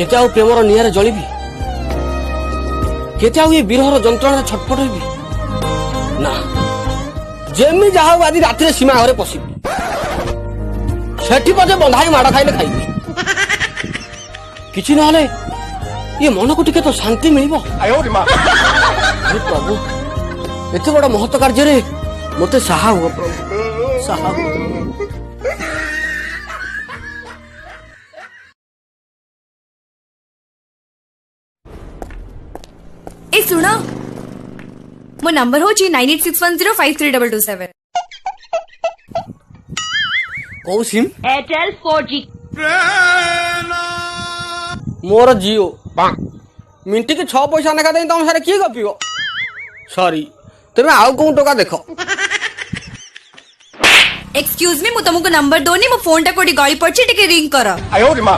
केते आउ प्रेमर निआरे जलिबी केते आउ ये विरहर जंत्रणा छटपट होइबी ना जेमी जाहा आदि रात्रि सीमा घरे पशिबी सेठी पजे बंधाई माड़ खाइले खाइबी किछि नहले ये मन को टिके तो शांति मिलिबो अरे प्रभु एते बड़ महत्व कार्य रे मते साहा हो प्रभु साहा हो। ए सुना मो नंबर हो 9861053227 कौ सिम एयरटेल 4G मोर जियो मिंटी के 6 पैसा नेखा दे तुम सारे किए गपिबो सॉरी तुम आउ को टका देख एक्सक्यूज मी मु तुमको नंबर दोनी मो फोन टा कोडी गळी पड़छि टिके रिंग कर आयो रे मां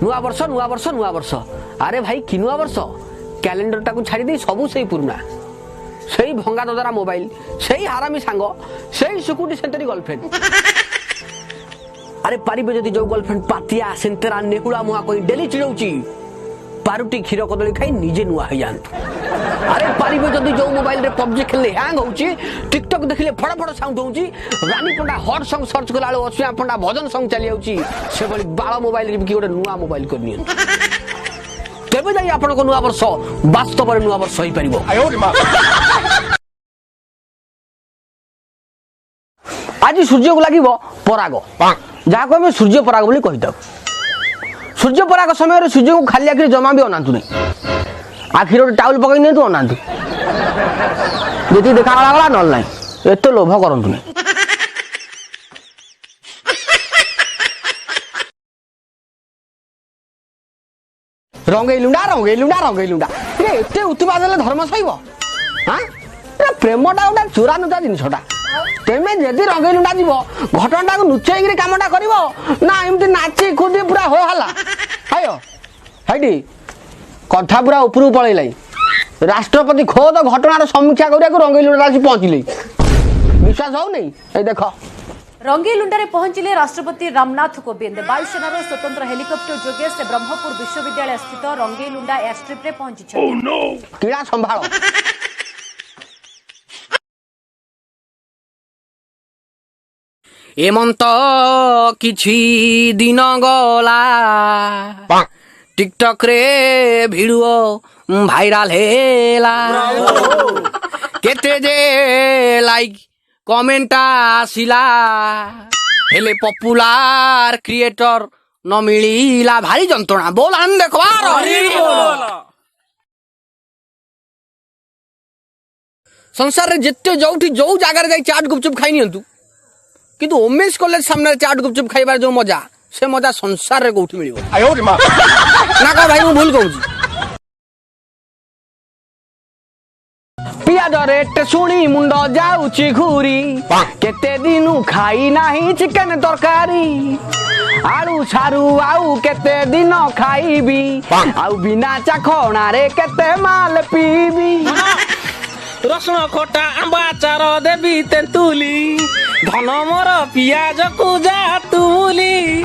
नुआ वर्ष अरे भाई कि नुआ वर्ष कैलेंडर टाकू छाड़ी दे सबू सही पुराना सही भंगा ददरा मोबाइल सही हारामी सांग सही सुकुटी सेंटरी गर्लफ्रेंड अरे पारिबे जदि जो गर्लफ्रेंड पातिया सेंटरा नेहुला मुहा कोई डेली चिड़ौची पारुटी क्षीर कदली खाई निजे नुआ हो जातु अरे पारिबे जदि जो मोबाइल रे पबजी खेलले हैंग होउची टिकटॉक देखले फड़ फड़ साउंड होउची रानी पंडा हॉट सॉन्ग सर्च कला लो असिया पंडा भजन सॉन्ग चली आउची से बली बाळ मोबाइल रे कि गोटे नुआ मोबाइल करनी तेबे जाई आपन को नुआ वर्ष वास्तव रे नुआ वर्ष होई परिबो आयो रे मां आज सूर्य को लागिबो पराग जहाँ को हमें सूर्य पराग बोली कहिता सूर्य पराग समय सूर्य को खाली आखिर जमा भी अनातु नहीं आखिर गोटे टाउल पकई नहीं तू अनातु जी देखा गला नल ना एत लोभ करतु नहीं रंगेलुंडा एते उत्पाद धर्म सहिब हाँ प्रेमटा गोटे चोरा नुचा जिनसटा तेमे जदि रंगेलुंडा जीव घटना को नुचेई कामटा करिवो ना एमती नाची खुदी पूरा हो हला हायो हाइडी कथा पूरा ऊपर पळैलाई राष्ट्रपति खोद घटनार समीक्षा करिया को रंगेलुंडा आसी पहुंचले विश्वास हो नहीं ए देखो रंगेलुंडा रे पहुंचले राष्ट्रपति रामनाथ कोविंद वायुसेनार स्वतंत्र हेलिकॉप्टर जोगे से ब्रह्मपुर विश्वविद्यालय स्थित रंगेलुंडा एयरस्ट्रिप रे पहुंची कीड़ा संभालो एमंत किछि दिन गला टिकटॉक रे भिडियो भाइराल हेला केते जे लाइक कमेंट आसिला हेले पॉपुलर क्रिएटर न मिलिला भारी जंत्रणा बोल आन देखवार संसार रे जत्ते जोठी जो जागा रे जाई चाट गुपचुप खाइ नियंतु किंतु ओमेश कॉलेज सामने चाट गुपचुप खाइबार जो मजा से मजा संसार रे कोठी मिलिबो आयो रे मां ना का भाई मु भूल कहूची पियाज रेट सुनी मुंड जाउची घुरी केते दिनु खाई नाही चिकन तरकारी आलू सारू आउ केते दिन खाइबी आउ बिना चाखणा रे केते माल पीबी रसुण खटा आंबा चार देवी तेंतुली धन मोर पियाज को जा तुली